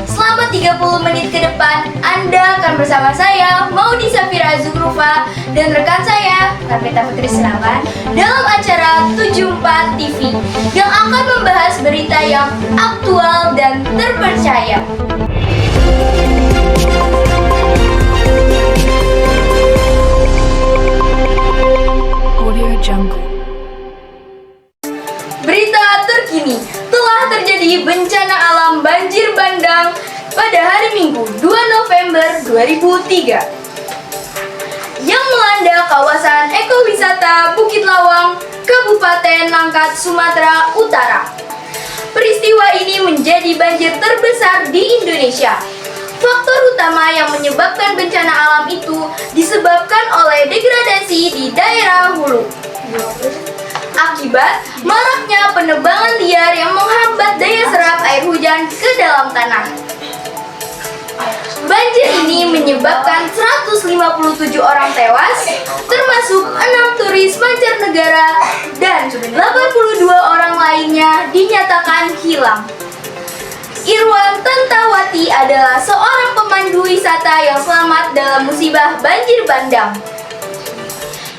selama 30 menit ke depan Anda akan bersama saya, Maudi Safira Zukrufa, dan rekan saya, Karmita Putri Sirawan, dalam acara 74 TV yang akan membahas berita yang aktual dan terpercaya. Audio Jungle. Berita terkini, telah terjadi bencana alam banjir bandang pada hari Minggu 2 November 2003 yang melanda kawasan ekowisata Bukit Lawang, Kabupaten Langkat, Sumatera Utara. Peristiwa ini menjadi banjir terbesar di Indonesia. Faktor utama yang menyebabkan bencana alam itu disebabkan oleh degradasi di daerah hulu. Akibat maraknya penebangan liar yang menghambat daya serap air hujan ke dalam tanah. Banjir ini menyebabkan 157 orang tewas, termasuk 6 turis mancanegara dan 82 orang lainnya dinyatakan hilang. Irwan Tantawati adalah seorang pemandu wisata yang selamat dalam musibah banjir bandang.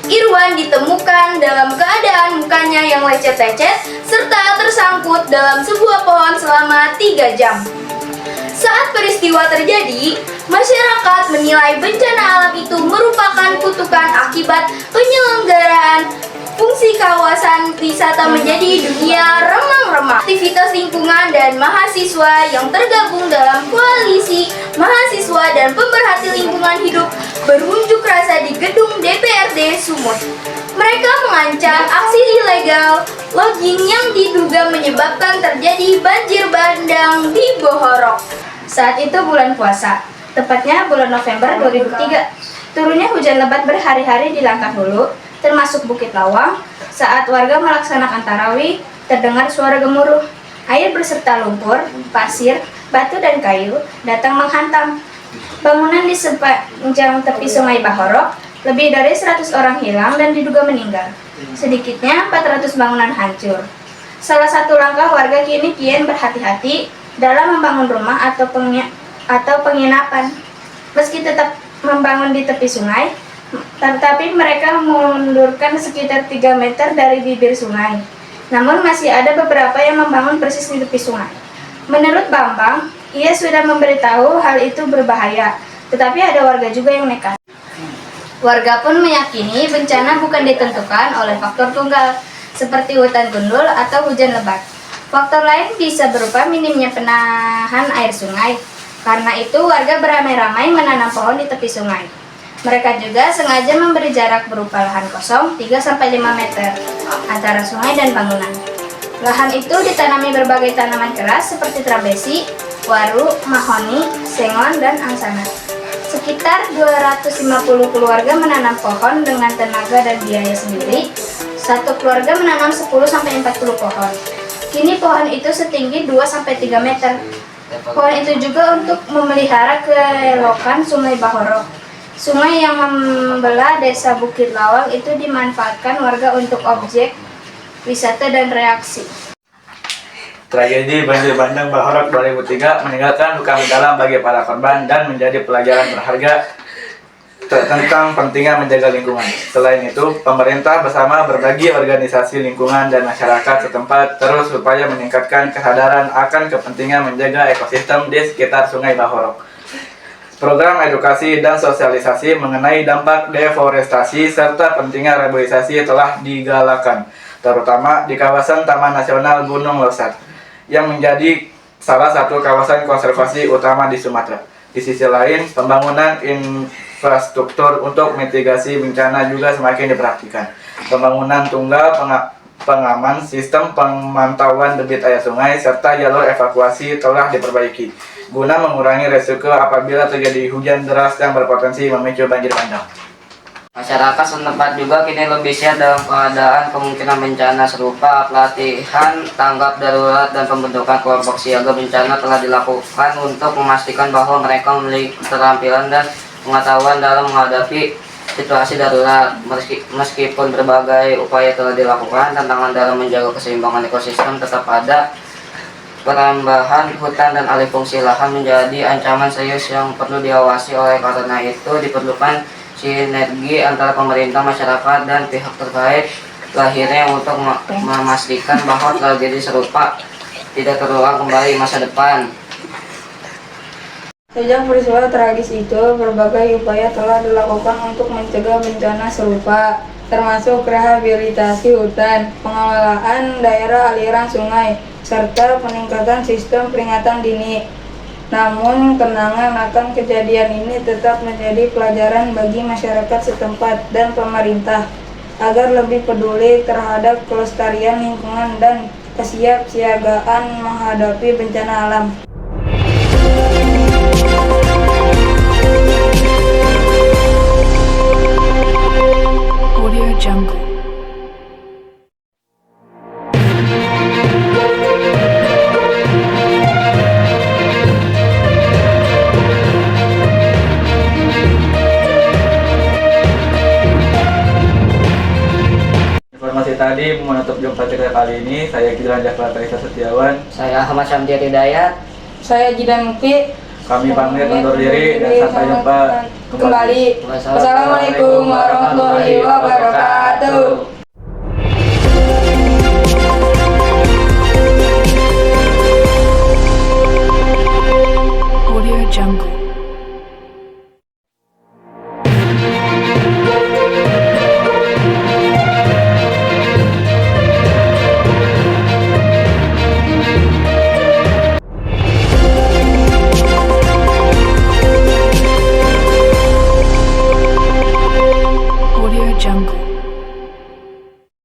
Irwan ditemukan dalam keadaan mukanya yang lecet-lecet serta tersangkut dalam sebuah pohon selama 3 jam. Saat peristiwa terjadi, masyarakat menilai bencana alam itu merupakan kutukan akibat penyelenggaraan fungsi kawasan wisata menjadi dunia remang-remang. Aktivitas lingkungan dan mahasiswa yang tergabung dalam koalisi mahasiswa dan pemerhati lingkungan hidup berunjuk rasa di gedung DPRD Sumut. Mereka mengancam aksi ilegal logging yang diduga menyebabkan terjadi banjir bandang di Bohorok. Saat itu bulan puasa, tepatnya bulan November 2003. Turunnya hujan lebat berhari-hari di Langkat Hulu, termasuk Bukit Lawang. Saat warga melaksanakan tarawih, terdengar suara gemuruh. Air beserta lumpur, pasir, batu dan kayu datang menghantam bangunan di sepanjang tepi Sungai Bahorok. Lebih dari 100 orang hilang dan diduga meninggal. Sedikitnya 400 bangunan hancur. Salah satu langkah warga kini kian berhati-hati dalam membangun rumah atau penginapan. Meski tetap membangun di tepi sungai, tetapi mereka mengundurkan sekitar 3 meter dari bibir sungai. Namun masih ada beberapa yang membangun persis di tepi sungai. Menurut Bambang, ia sudah memberitahu hal itu berbahaya, tetapi ada warga juga yang nekat. Warga pun meyakini bencana bukan ditentukan oleh faktor tunggal, seperti hutan gundul atau hujan lebat. Faktor lain bisa berupa minimnya penahan air sungai. Karena itu warga beramai-ramai menanam pohon di tepi sungai. Mereka juga sengaja memberi jarak berupa lahan kosong 3-5 meter antara sungai dan bangunan. Lahan itu ditanami berbagai tanaman keras seperti trabesi, waru, mahoni, sengon, dan angsana. Sekitar 250 keluarga menanam pohon dengan tenaga dan biaya sendiri. Satu keluarga menanam 10-40 pohon. Kini pohon itu setinggi 2-3 meter. Pohon itu juga untuk memelihara keelokan Sungai Bahorok. Sungai yang membelah desa Bukit Lawang itu dimanfaatkan warga untuk objek wisata dan reaksi. Tragedi banjir bandang Bahorok 2003 meninggalkan luka mendalam bagi para korban dan menjadi pelajaran berharga tentang pentingnya menjaga lingkungan. Selain itu, pemerintah bersama berbagai organisasi lingkungan dan masyarakat setempat terus berupaya meningkatkan kesadaran akan kepentingan menjaga ekosistem di sekitar Sungai Bahorok. Program edukasi dan sosialisasi mengenai dampak deforestasi serta pentingnya reboisasi telah digalakkan, terutama di kawasan Taman Nasional Gunung Leuser, yang menjadi salah satu kawasan konservasi utama di Sumatera. Di sisi lain, pembangunan infrastruktur untuk mitigasi bencana juga semakin diperhatikan. Pembangunan tunggal pengaman, sistem pemantauan debit air sungai, serta jalur evakuasi telah diperbaiki, guna mengurangi resiko apabila terjadi hujan deras yang berpotensi memicu banjir bandang. Masyarakat setempat juga kini lebih siap dalam keadaan kemungkinan bencana serupa. Pelatihan tanggap darurat dan pembentukan kelompok siaga bencana telah dilakukan untuk memastikan bahwa mereka memiliki keterampilan dan pengetahuan dalam menghadapi situasi darurat. Meskipun berbagai upaya telah dilakukan, tantangan dalam menjaga keseimbangan ekosistem tetap ada. Perambahan hutan dan alih fungsi lahan menjadi ancaman serius yang perlu diawasi. Oleh karena itu diperlukan sinergi antara pemerintah, masyarakat, dan pihak terkait lahirnya untuk memastikan bahwa tragedi serupa tidak terulang kembali masa depan. Sejak peristiwa tragis itu, berbagai upaya telah dilakukan untuk mencegah bencana serupa, termasuk rehabilitasi hutan, pengelolaan daerah aliran sungai, serta peningkatan sistem peringatan dini. Namun, kenangan akan kejadian ini tetap menjadi pelajaran bagi masyarakat setempat dan pemerintah agar lebih peduli terhadap kelestarian lingkungan dan kesiapsiagaan menghadapi bencana alam. Audio Jungle. Informasi tadi menutup jumpa kita kali ini. Saya Kiran Jakarta Isa Setiawan. Saya Ahmad Syamdir Hidayat. Saya Jidan Mukti. Kami pamit undur diri dan sampai jumpa kembali. Wassalamualaikum warahmatullahi wabarakatuh.